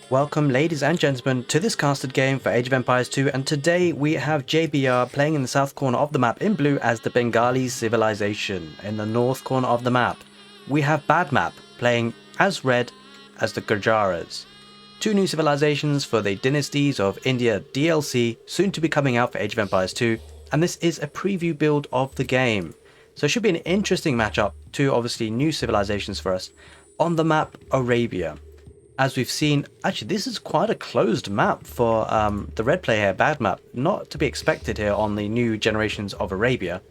Welcome ladies and gentlemen to this casted game for Age of Empires 2, and today we have JBR playing in the south corner of the map in blue as the Bengali civilization. In the north corner of the map we have Badmap playing as red as the Gurjaras. Two new civilizations for the Dynasties of India DLC soon to be coming out for Age of Empires 2, and this is a preview build of the game. So it should be an interesting matchup, two obviously new civilizations for us. On the map Arabia. As we've seen, actually this is quite a closed map for the red player here, Badmap. Not to be expected here on the new generations of Arabia.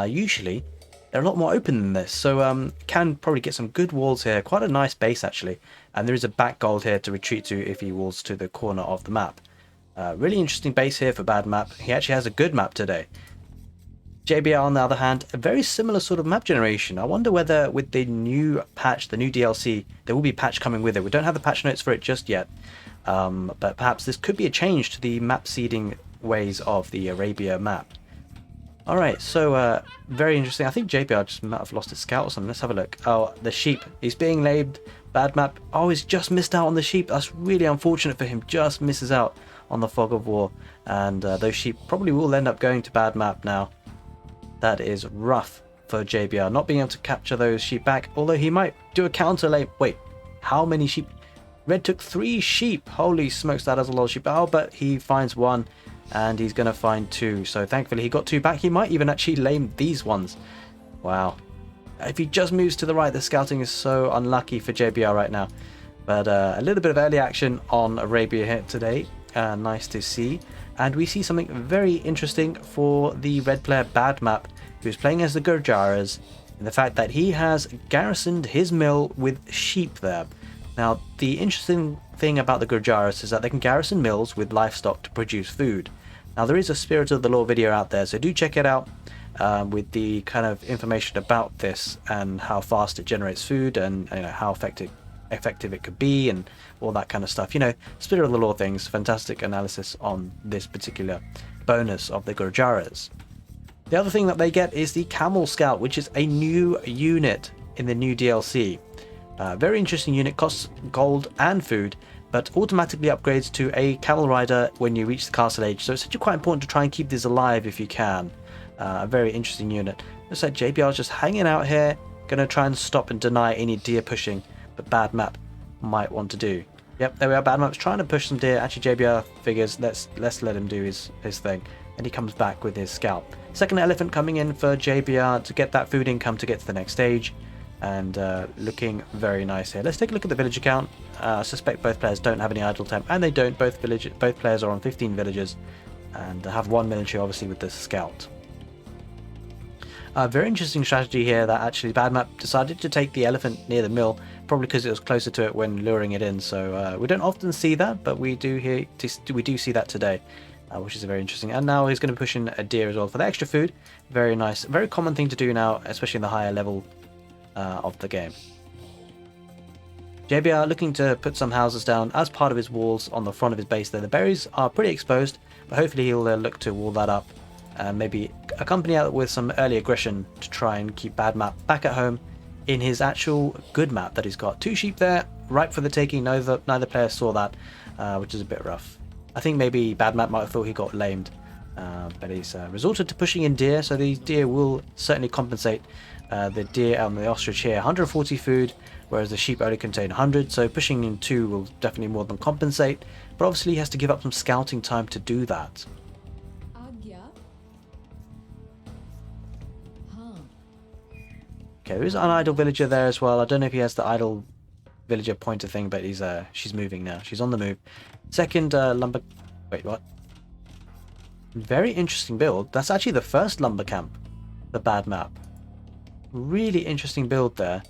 Usually they're a lot more open than this, so can probably get some good walls here. Quite a nice base actually, and there is a back gold here to retreat to if he walls to the corner of the map. Really interesting base here for Badmap. He actually has a good map today. JBR on the other hand, a very similar sort of map generation. I wonder whether with the new patch, the new DLC, there will be a patch coming with it. We don't have the patch notes for it just yet, but perhaps this could be a change to the map seeding ways of the Arabia map. Alright, so very interesting. I think JBR just might have lost his scout or something. Let's have a look. Oh, the sheep. He's being labeled Badmap. Oh, he's just missed out on the sheep. That's really unfortunate for him. Just misses out on the fog of war. And those sheep probably will end up going to Badmap now. That is rough for JBR, not being able to capture those sheep back, although he might do a counter lane. Wait, how many sheep? Red took 3 sheep. Holy smokes, that is a lot of sheep. Oh, but he finds 1 and he's going to find 2. So thankfully he got 2 back. He might even actually lame these ones. Wow. If he just moves to the right, the scouting is so unlucky for JBR right now. But a little bit of early action on Arabia here today. Nice to see. And we see something very interesting for the red player Badmap, who's playing as the Gurjaras, and the fact that he has garrisoned his mill with sheep there. Now, the interesting thing about the Gurjaras is that they can garrison mills with livestock to produce food. Now, there is a Spirit of the Law video out there, so do check it out with the kind of information about this and how fast it generates food and how effective it could be and all that kind of stuff. Spirit of the Law things. Fantastic analysis on this particular bonus of the Gurjaras. The other thing that they get is the Camel Scout, which is a new unit in the new DLC. Very interesting unit, costs gold and food, but automatically upgrades to a Camel Rider when you reach the Castle Age. So it's actually quite important to try and keep these alive if you can. A very interesting unit. Looks like JBR is just hanging out here, going to try and stop and deny any deer pushing, but Badmap might want to do. Yep, there we are. Badmap's trying to push some deer. Actually, JBR figures let's let him do his thing, and he comes back with his scout. Second elephant coming in for JBR to get that food income to get to the next stage, and looking very nice here. Let's take a look at the villager count. I suspect both players don't have any idle time, and they don't. Both players are on 15 villagers, and have 1 military obviously with the scout. Very interesting strategy here that actually Badmap decided to take the elephant near the mill, probably because it was closer to it when luring it in. So we don't often see that, but we do see that today, which is very interesting. And now he's going to push in a deer as well for the extra food. Very nice, very common thing to do now, especially in the higher level of the game. JBR looking to put some houses down as part of his walls on the front of his base there. The berries are pretty exposed, but hopefully he'll look to wall that up. Maybe accompany that with some early aggression to try and keep Badmap back at home in his actual good map that he's got. 2 sheep there, ripe for the taking. Neither player saw that, which is a bit rough. I think maybe Badmap might have thought he got lamed, but he's resorted to pushing in deer, so these deer will certainly compensate. The deer and the ostrich here, 140 food, whereas the sheep only contain 100, so pushing in 2 will definitely more than compensate, but obviously he has to give up some scouting time to do that. Okay, there is an idle villager there as well. I don't know if he has the idle villager pointer thing, but she's moving now. She's on the move. Second lumber... Wait, what? Very interesting build. That's actually the first lumber camp, the Badmap. Really interesting build there.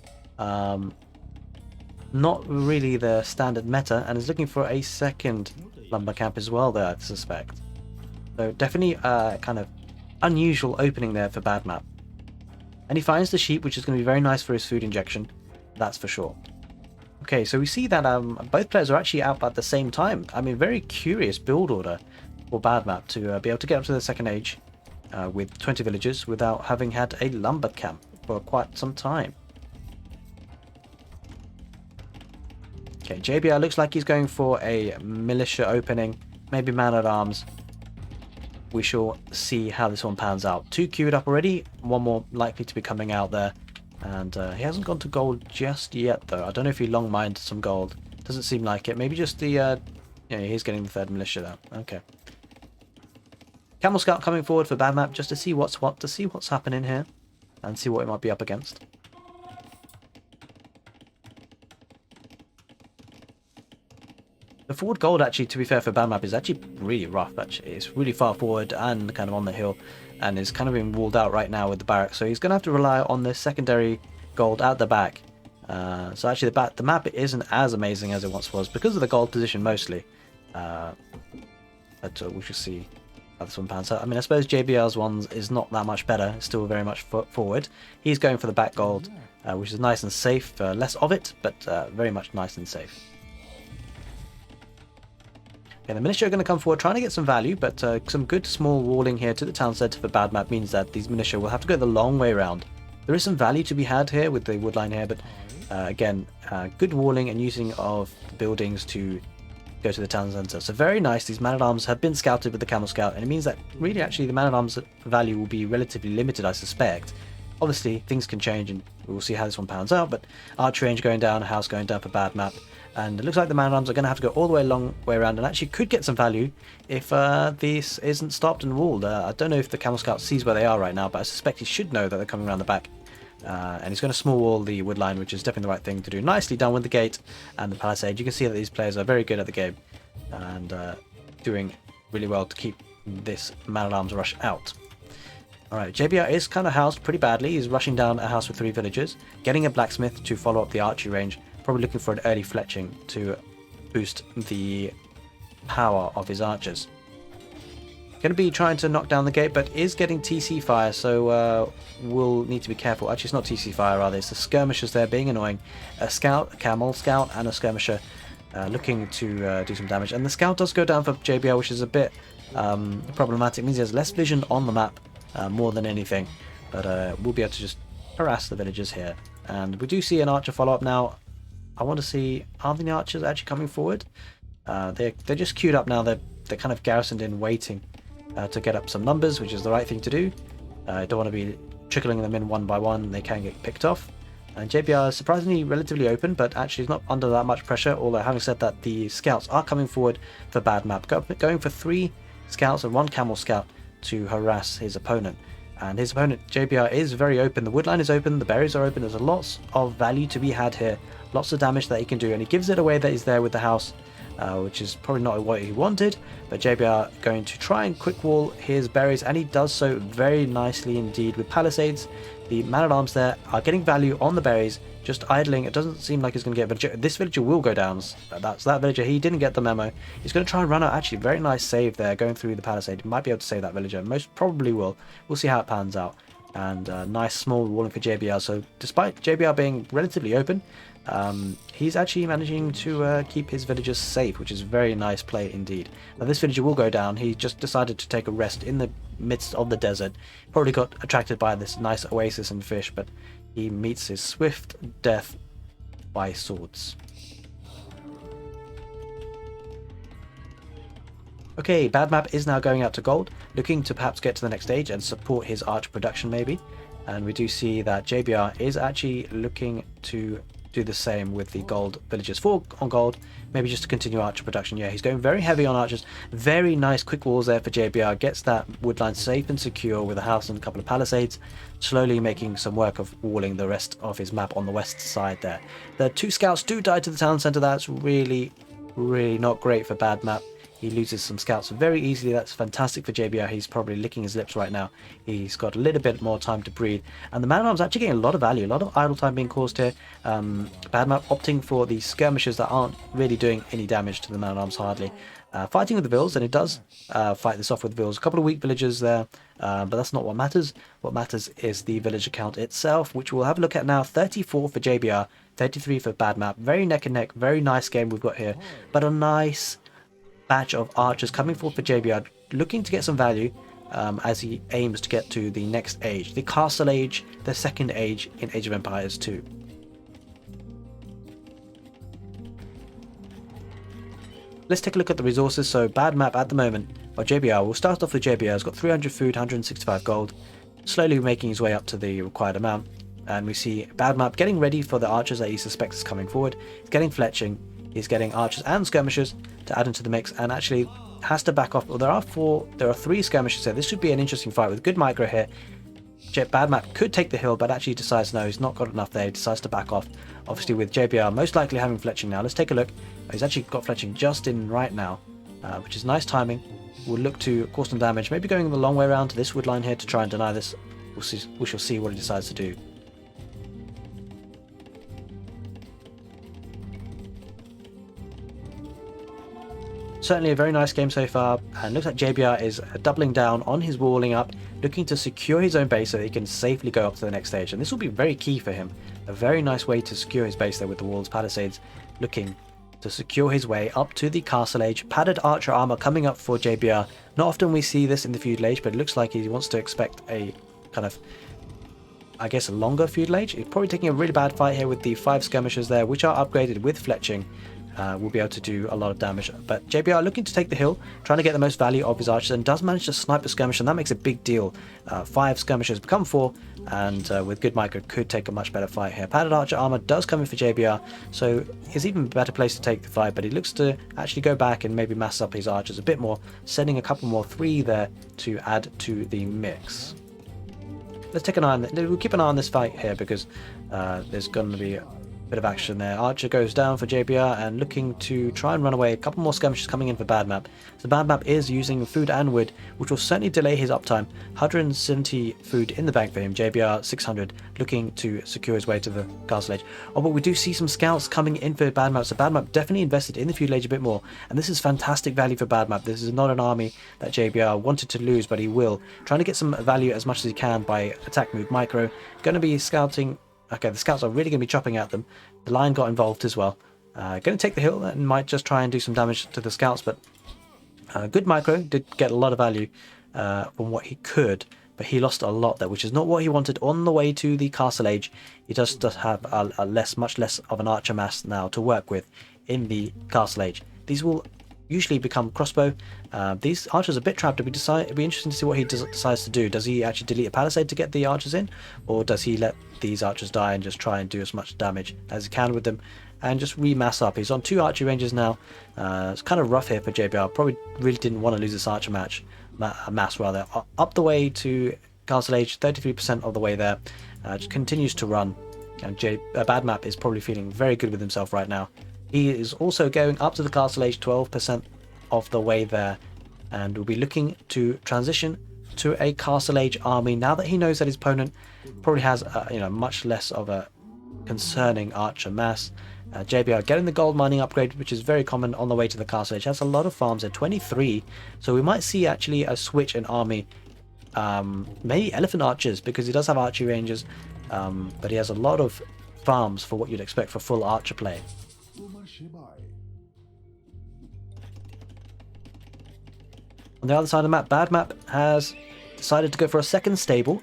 Not really the standard meta, and is looking for a second lumber camp as well there, I suspect. So definitely kind of unusual opening there for Badmap. And he finds the sheep, which is going to be very nice for his food injection. That's for sure. Okay, so we see that both players are actually out at the same time. I mean, very curious build order for Badmap to be able to get up to the second age with 20 villagers without having had a lumber camp for quite some time. Okay, JBR looks like he's going for a militia opening, maybe man-at-arms. We shall see how this one pans out. 2 queued up already, 1 more likely to be coming out there. And he hasn't gone to gold just yet, though. I don't know if he long mined some gold. Doesn't seem like it. Maybe just the... yeah, he's getting the 3rd militia there. Okay. Camel Scout coming forward for bad map just to see what's what, to see what's happening here. And see what it might be up against. The forward gold, actually, to be fair, for bad map is actually really rough, actually. It's really far forward and kind of on the hill. And is kind of being walled out right now with the barracks. So he's going to have to rely on this secondary gold at the back. So actually the map isn't as amazing as it once was because of the gold position mostly. But we shall see how this one pans out. I mean, I suppose JBR's one is not that much better. It's still very much forward. He's going for the back gold, which is nice and safe. Less of it, but very much nice and safe. Okay, the militia are going to come forward trying to get some value, but some good small walling here to the town centre for bad map means that these militia will have to go the long way around. There is some value to be had here with the woodline here, but again, good walling and using of the buildings to go to the town centre. So very nice, these man-at-arms have been scouted with the camel scout, and it means that really actually the man-at-arms value will be relatively limited, I suspect. Obviously, things can change and we'll see how this one pans out, but archery range going down, a house going down for bad map. And it looks like the man-at-arms are going to have to go all the way long way around and actually could get some value if this isn't stopped and walled. I don't know if the camel scout sees where they are right now, but I suspect he should know that they're coming around the back. And he's going to small wall the wood line, which is definitely the right thing to do. Nicely done with the gate and the palisade. You can see that these players are very good at the game and doing really well to keep this man-at-arms rush out. Alright, JBR is kind of housed pretty badly. He's rushing down a house with 3 villagers, getting a blacksmith to follow up the archery range. Probably looking for an early fletching to boost the power of his archers. Going to be trying to knock down the gate, but is getting TC fire, so we'll need to be careful. Actually, it's not TC fire, rather. It's the skirmishers there being annoying. A scout, a camel scout, and a skirmisher looking to do some damage. And the scout does go down for JBR, which is a bit problematic. It means he has less vision on the map more than anything. But we'll be able to just harass the villagers here. And we do see an archer follow up now. I want to see, are the archers actually coming forward? They're just queued up now. They're kind of garrisoned in, waiting to get up some numbers, which is the right thing to do. Don't want to be trickling them in one by one. They can get picked off. And JBR is surprisingly relatively open, but actually is not under that much pressure. Although having said that, the scouts are coming forward for bad map, going for 3 scouts and 1 camel scout to harass his opponent. And his opponent, JBR, is very open. The woodline is open, the berries are open. There's lots of value to be had here. Lots of damage that he can do, and he gives it away that he's there with the house, which is probably not what he wanted. But JBR going to try and quick wall his berries, and he does so very nicely indeed with palisades. The man-at-arms there are getting value on the berries, just idling. It doesn't seem like he's going to get... This villager will go down. That's that villager. He didn't get the memo. He's going to try and run out. Actually, very nice save there, going through the palisade. He might be able to save that villager. Most probably will. We'll see how it pans out. And nice small walling for JBR. So despite JBR being relatively open, he's actually managing to keep his villagers safe, which is a very nice play indeed. Now this villager will go down. He just decided to take a rest in the midst of the desert. Probably got attracted by this nice oasis and fish, but he meets his swift death by swords. Okay, bad map is now going out to gold, looking to perhaps get to the next stage and support his arch production maybe. And we do see that JBR is actually looking to do the same with the gold villagers. 4 on gold, maybe just to continue archer production. Yeah, he's going very heavy on archers. Very nice quick walls there for JBR. Gets that woodline safe and secure with a house and a couple of palisades. Slowly making some work of walling the rest of his map on the west side there. The 2 scouts do die to the town centre. That's really not great for bad map. He loses some scouts very easily. That's fantastic for JBR. He's probably licking his lips right now. He's got a little bit more time to breathe. And the man-at-arms actually getting a lot of value, a lot of idle time being caused here. Bad map opting for the skirmishers that aren't really doing any damage to the man-at-arms hardly. Fighting with the vills, and it does fight this off with vills. A couple of weak villagers there, but that's not what matters. What matters is the villager count itself, which we'll have a look at now. 34 for JBR, 33 for bad map. Very neck and neck, very nice game we've got here. But a nice batch of archers coming forward for JBR, looking to get some value as he aims to get to the next age, the castle age, the second age in Age of Empires 2. Let's take a look at the resources. So bad map at the moment, or JBR, we'll start off with JBR. He's got 300 food, 165 gold, slowly making his way up to the required amount. And we see bad map getting ready for the archers that he suspects is coming forward. He's getting fletching, he's getting archers and skirmishers to add into the mix, and actually has to back off. Well, there are 3 skirmishers here. This should be an interesting fight with good micro here. Bad map could take the hill, but actually decides no, he's not got enough there. He decides to back off. Obviously with JBR most likely having fletching now. Let's take a look. He's actually got fletching just in right now, which is nice timing. We'll look to cause some damage, maybe going the long way around to this wood line here to try and deny this. We shall see what he decides to do. Certainly a very nice game so far, and looks like JBR is doubling down on his walling up, looking to secure his own base so that he can safely go up to the next stage, and this will be very key for him. A very nice way to secure his base there with the walls, palisades, looking to secure his way up to the castle age. Padded archer armor coming up for JBR. Not often we see this in the feudal age, but it looks like he wants to expect a kind of, I guess, a longer feudal age. He's probably taking a really bad fight here with the 5 skirmishers there, which are upgraded with fletching. Will be able to do a lot of damage, but JBR looking to take the hill, trying to get the most value of his archers, and does manage to snipe a skirmisher, and that makes a big deal. 5 skirmishers become 4, and with good micro could take a much better fight here. Padded archer armor does come in for JBR, so he's even better place to take the fight, but he looks to actually go back and maybe mass up his archers a bit more, sending a couple more 3 there to add to the mix. Let's take an eye on that. We'll keep an eye on this fight here because there's going to be bit of action there. Archer goes down for JBR and looking to try and run away. A couple more skirmishes coming in for bad map. So bad map is using food and wood, which will certainly delay his uptime. 170 food in the bank for him. JBR 600 looking to secure his way to the castle age. Oh, but we do see some scouts coming in for bad map. So bad map definitely invested in the feudal age a bit more, and this is fantastic value for bad map. This is not an army that JBR wanted to lose, but he will. Trying to get some value as much as he can by attack move micro. Going to be scouting. Okay, the scouts are really going to be chopping at them. The line got involved as well. Going to take the hill and might just try and do some damage to the scouts, but good micro, did get a lot of value from what he could, but he lost a lot there, which is not what he wanted on the way to the castle age. He does have a much less of an archer mass now to work with in the castle age. These will usually become crossbow. These archers are a bit trapped. It'll be interesting to see what he decides to do. Does he actually delete a palisade to get the archers in, or does he let these archers die and just try and do as much damage as he can with them and just remass up? He's on 2 archery ranges now. It's kind of rough here for JBR. Probably really didn't want to lose this archer mass rather. Up the way to castle age, 33% of the way there. Just continues to run, and bad map is probably feeling very good with himself right now. He is also going up to the castle age, 12% of the way there, and will be looking to transition to a castle age army now that he knows that his opponent probably has much less of a concerning archer mass. JBR getting the gold mining upgrade, which is very common on the way to the castle age. Has a lot of farms at 23, so we might see actually a switch in army. Maybe elephant archers, because he does have archery ranges, but he has a lot of farms for what you'd expect for full archer play. On the other side of the map, bad map has decided to go for a second stable,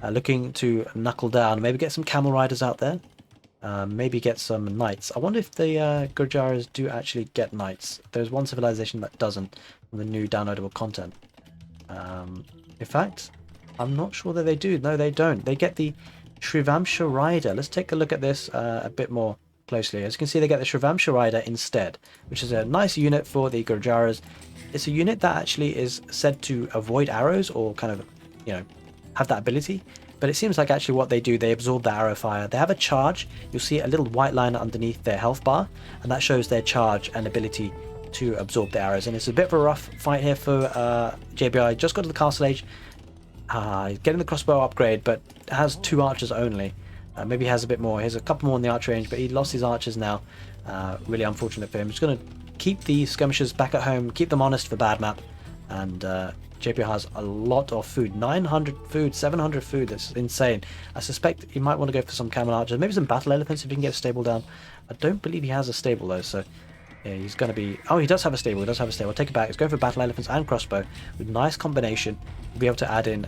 looking to knuckle down, maybe get some camel riders out there, maybe get some knights. I wonder if the gurjaras do actually get knights. There's one civilization that doesn't from the new downloadable content. In fact, I'm not sure that they do. No, they don't. They get the shrimasha rider. Let's take a look at this a bit more closely. As you can see, they get the shrimasha rider instead, which is a nice unit for the gurjaras. It's a unit that actually is said to avoid arrows, or kind of, have that ability. But it seems like actually what they do, they absorb the arrow fire. They have a charge. You'll see a little white line underneath their health bar, and that shows their charge and ability to absorb the arrows. And it's a bit of a rough fight here for JBI. Just got to the castle age. He's getting the crossbow upgrade, but has 2 archers only. Maybe he has a bit more. He has a couple more in the archer range, but he lost his archers now. Really unfortunate for him. Just going to keep the skirmishers back at home, keep them honest for bad map, and JBR has a lot of food. 900 food, 700 food. That's insane. I suspect he might want to go for some camel archers, maybe some battle elephants if he can get a stable down. I don't believe he has a stable though, so yeah, he's going to be... Oh, he does have a stable. He does have a stable. I'll take it back. He's going for battle elephants and crossbow with nice combination. We'll be able to add in...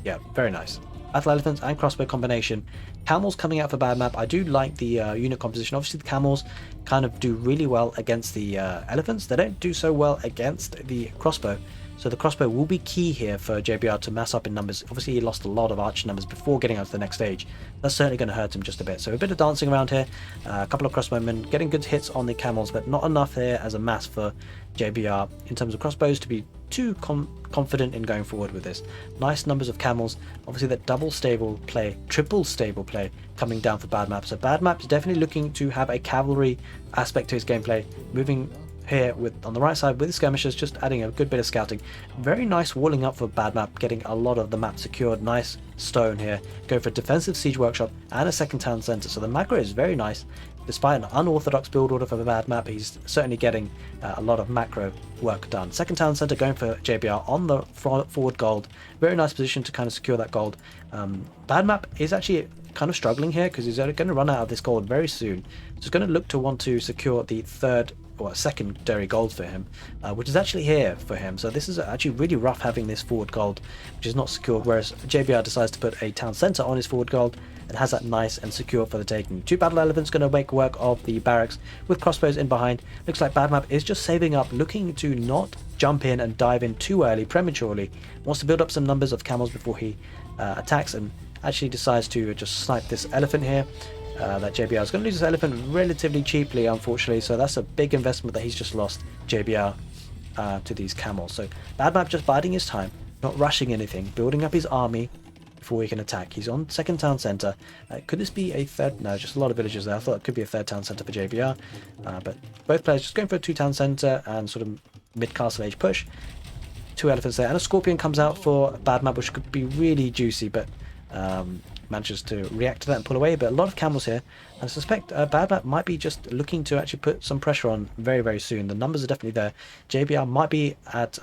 yeah, very nice. battle elephants and crossbow combination. Camels coming out for bad map. I do like the unit composition. Obviously the camels kind of do really well against the elephants. They don't do so well against the crossbow. So the crossbow will be key here for JBR to mass up in numbers. Obviously he lost a lot of archer numbers before getting out to the next stage. That's certainly going to hurt him just a bit. So a bit of dancing around here. A couple of crossbowmen getting good hits on the camels, but not enough here as a mass for JBR in terms of crossbows to be too confident in going forward with this. Nice numbers of camels. Obviously that double stable play, triple stable play coming down for bad map. So bad map is definitely looking to have a cavalry aspect to his gameplay, moving here with on the right side with the skirmishers, just adding a good bit of scouting. Very nice walling up for bad map, getting a lot of the map secured. Nice stone here, go for a defensive siege workshop and a second town center. So the macro is very nice. Despite an unorthodox build order for the bad map, he's certainly getting a lot of macro work done. Second town center going for JBR on the forward gold. Very nice position to kind of secure that gold. Bad map is actually kind of struggling here because he's going to run out of this gold very soon. So he's going to look to want to secure the third or secondary gold for him, which is actually here for him. So this is actually really rough having this forward gold which is not secured, whereas JBR decides to put a town center on his forward gold and has that nice and secure for the taking. Two battle elephants going to make work of the barracks with crossbows in behind. Looks like bad map is just saving up, looking to not jump in and dive in too early prematurely. Wants to build up some numbers of camels before he attacks, and actually decides to just snipe this elephant here. That JBR is going to lose this elephant relatively cheaply, unfortunately, so that's a big investment that he's just lost, JBR, to these camels. So bad map just biding his time, not rushing anything, building up his army before he can attack. He's on second town center. Could this be a third? No, just a lot of villagers there. I thought it could be a third town center for JBR, but both players just going for a two town center and sort of mid castle age push. Two elephants there, and a scorpion comes out for bad map, which could be really juicy, but manages to react to that and pull away. But a lot of camels here, and I suspect bad map might be just looking to actually put some pressure on very soon. The numbers are definitely there. JBR might be at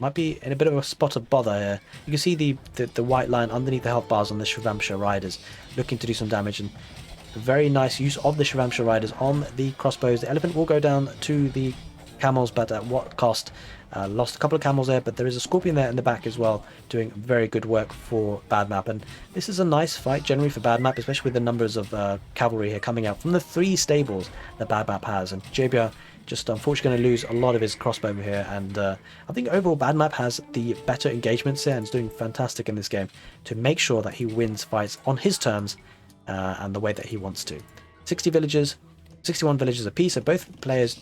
might be in a bit of a spot of bother here. You can see the white line underneath the health bars on the shrimasha riders looking to do some damage, and very nice use of the shrimasha riders on the crossbows. The elephant will go down to the camels, but at what cost? Lost a couple of camels there, but there is a scorpion there in the back as well, doing very good work for bad map. And this is a nice fight generally for bad map, especially with the numbers of cavalry here coming out from the three stables that bad map has. And JBR just unfortunately going to lose a lot of his crossbow here, and I think overall bad map has the better engagements here and is doing fantastic in this game to make sure that he wins fights on his terms and the way that he wants to. 60 villagers, 61 villagers apiece, so both players,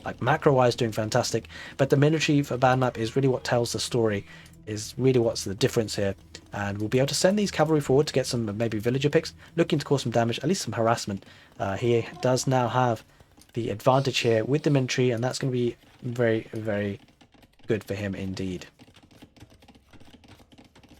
like macro wise, doing fantastic, but the military for bad map is really what tells the story, is really what's the difference here. And we'll be able to send these cavalry forward to get some maybe villager picks, looking to cause some damage, at least some harassment. He does now have the advantage here with the military, and that's going to be very good for him indeed.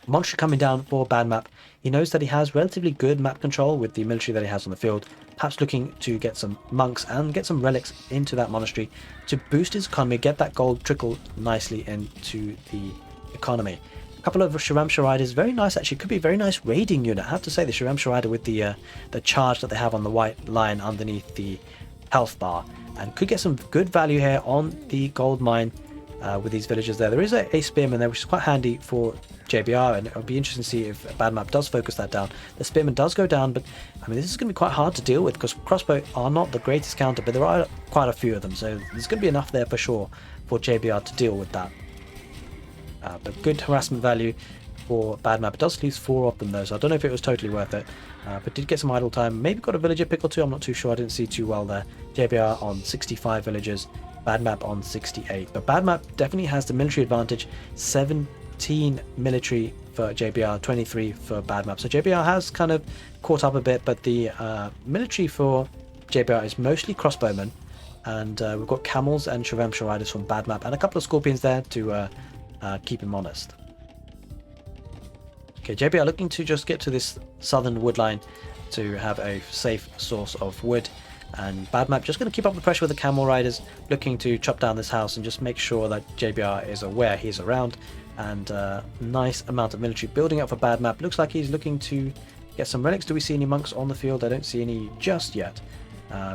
Monster coming down for bad map. He knows that he has relatively good map control with the military that he has on the field, perhaps looking to get some monks and get some relics into that monastery to boost his economy, get that gold trickle nicely into the economy. A couple of shrimasha riders, very nice actually, could be a very nice raiding unit. I have to say, the shrimasha rider with the charge that they have on the white line underneath the health bar, and could get some good value here on the gold mine with these villagers there. There is a spearman there, which is quite handy for JBR, and it'll be interesting to see if bad map does focus that down. The spearman does go down, but I mean, this is going to be quite hard to deal with because crossbow are not the greatest counter, but there are quite a few of them, so there's going to be enough there for sure for JBR to deal with that. But good harassment value for bad map. It does lose 4 of them though, so I don't know if it was totally worth it, but did get some idle time. Maybe got a villager pick or two, I'm not too sure, I didn't see too well there. JBR on 65 villagers, bad map on 68, but bad map definitely has the military advantage. 17 military for JBR, 23 for bad map, so JBR has kind of caught up a bit, but the military for JBR is mostly crossbowmen, and we've got camels and shrimasha riders from bad map, and a couple of scorpions there to keep him honest. Okay, JBR looking to just get to this southern wood line to have a safe source of wood, and bad map just going to keep up the pressure with the camel riders, looking to chop down this house and just make sure that JBR is aware he's around. And nice amount of military building up for bad map. Looks like he's looking to get some relics. Do we see any monks on the field? I don't see any just yet.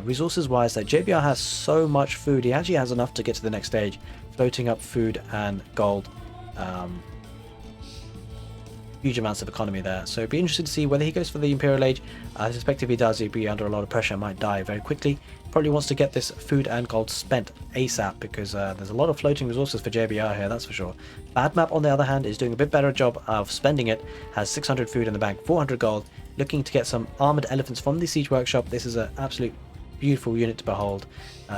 Resources wise though, JBR has so much food, he actually has enough to get to the next stage, floating up food and gold. huge amounts of economy there. So it'd be interesting to see whether he goes for the Imperial Age. I suspect if he does, he'd be under a lot of pressure, might die very quickly. Probably wants to get this food and gold spent ASAP, because there's a lot of floating resources for JBR here, that's for sure. Bad Map, on the other hand, is doing a bit better job of spending it. Has 600 food in the bank, 400 gold, looking to get some armored elephants from the siege workshop. This is an absolute beautiful unit to behold,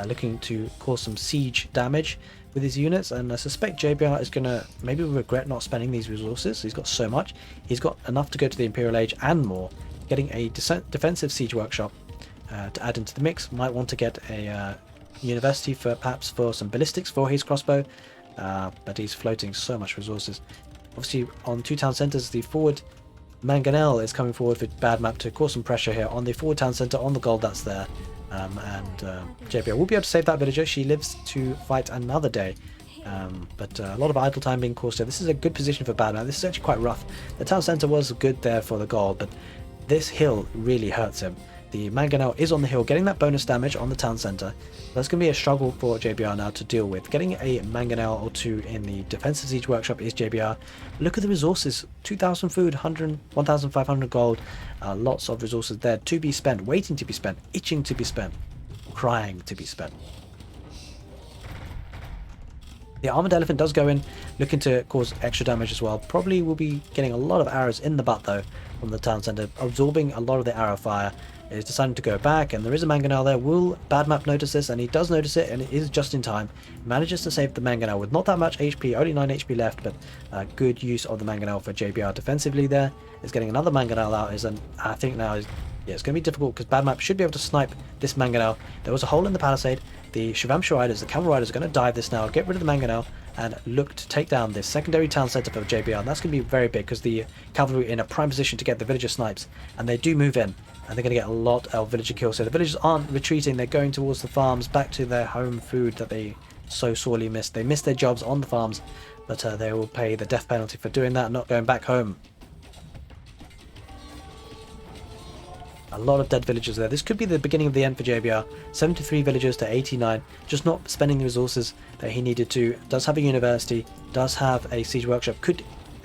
looking to cause some siege damage with his units, and I suspect JBR is going to maybe regret not spending these resources. He's got so much. He's got enough to go to the Imperial Age and more. Getting a defensive siege workshop to add into the mix. Might want to get a university for perhaps for some ballistics for his crossbow, but he's floating so much resources. Obviously on 2 town centers, the forward Mangonel is coming forward for Bad Map to cause some pressure here on the forward town center, on the gold that's there. JBR will be able to save that villager. She lives to fight another day, but a lot of idle time being caused here. This is a good position for Bad Map. This is actually quite rough. The town center was good there for the gold, but this hill really hurts him. The Mangonel is on the hill, getting that bonus damage on the town center. That's going to be a struggle for JBR now to deal with. Getting a Mangonel or 2 in the defensive siege workshop is JBR. Look at the resources: 2,000 food, 1,500 gold. Lots of resources there to be spent, waiting to be spent, itching to be spent, crying to be spent. The armored elephant does go in, looking to cause extra damage as well. Probably will be getting a lot of arrows in the butt though from the town center, absorbing a lot of the arrow fire. Is deciding to go back, and there is a Mangonel there. Will Bad Map notice this? And he does notice it, and it is just in time. Manages to save the Mangonel with not that much HP, only 9 HP left, but good use of the Mangonel for JBR defensively there. Is getting another Mangonel out, I think now is, yeah, it's going to be difficult because Bad Map should be able to snipe this Mangonel. There was a hole in the palisade. The shrimasha riders, the camel riders, are going to dive this now, get rid of the Mangonel, and look to take down this secondary town center for JBR. And that's going to be very big because the cavalry are in a prime position to get the villager snipes, and they do move in. And they're going to get a lot of villager kills. So the villagers aren't retreating, they're going towards the farms, back to their home food that they so sorely missed. They missed their jobs on the farms, but they will pay the death penalty for doing that, not going back home. A lot of dead villagers there. This could be the beginning of the end for JBR. 73 villagers to 89, just not spending the resources that he needed to. Does have a university, does have a siege workshop,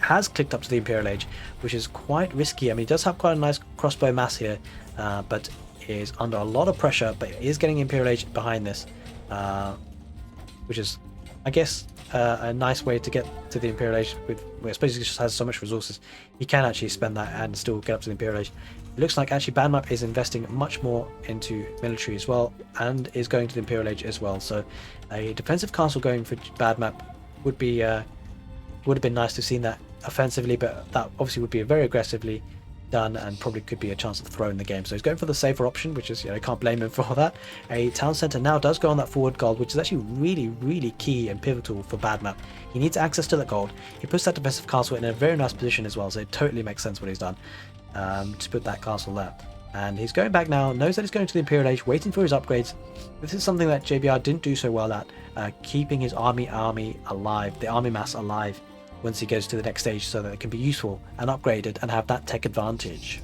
has clicked up to the Imperial Age, which is quite risky. I mean, he does have quite a nice crossbow mass here, but is under a lot of pressure, but is getting Imperial Age behind this, which is, I guess, a nice way to get to the Imperial Age. I suppose he just has so much resources, he can actually spend that and still get up to the Imperial Age. It looks like actually Bad Map is investing much more into military as well, and is going to the Imperial Age as well. So a defensive castle going for Bad Map would have been nice to have seen that offensively, but that obviously would be very aggressively done and probably could be a chance of throwing the game. So he's going for the safer option, which is, you know, can't blame him for that. A town center now does go on that forward gold, which is actually really key and pivotal for Bad Map. He needs access to that gold. He puts that defensive castle in a very nice position as well, so it totally makes sense what he's done to put that castle there. And he's going back now, knows that he's going to the Imperial Age, waiting for his upgrades. This is something that JBR didn't do so well at, keeping his army alive, the army mass alive, once he goes to the next stage, so that it can be useful and upgraded and have that tech advantage.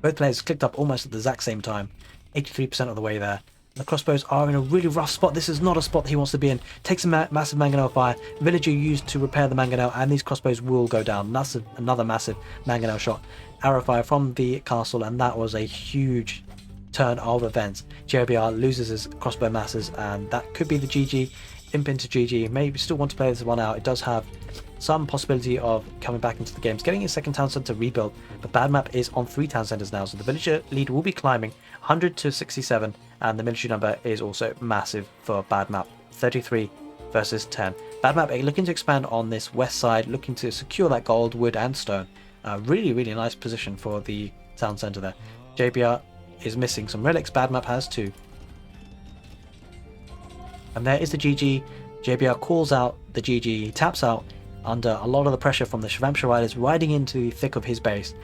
Both players clicked up almost at the exact same time, 83% of the way there. The crossbows are in a really rough spot. This is not a spot that he wants to be in. Takes a massive Mangonel fire. Villager used to repair the Mangonel, and these crossbows will go down. That's another massive Mangonel shot. Arrow fire from the castle, and that was a huge turn of events. JBR loses his crossbow masses, and that could be the GG. Imp into GG. Maybe still want to play this one out. It does have some possibility of coming back into the games, getting his second town center rebuilt, but Bad Map is on 3 town centers now, so the villager lead will be climbing 100 to 67, and the military number is also massive for Bad Map, 33 versus 10. Bad Map looking to expand on this west side, looking to secure that gold, wood and stone. Really nice position for the town center there. JBR is missing some relics. Bad Map has too. And there is the GG. JBR calls out the GG. He taps out under a lot of the pressure from the shrimasha riders riding into the thick of his base.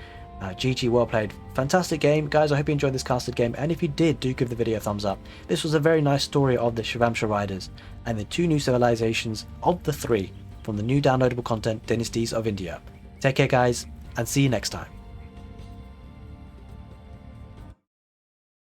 GG, well played. Fantastic game. Guys, I hope you enjoyed this casted game, and if you did, do give the video a thumbs up. This was a very nice story of the shrimasha riders and the 2 new civilizations of the 3 from the new downloadable content, Dynasties of India. Take care, guys, and see you next time.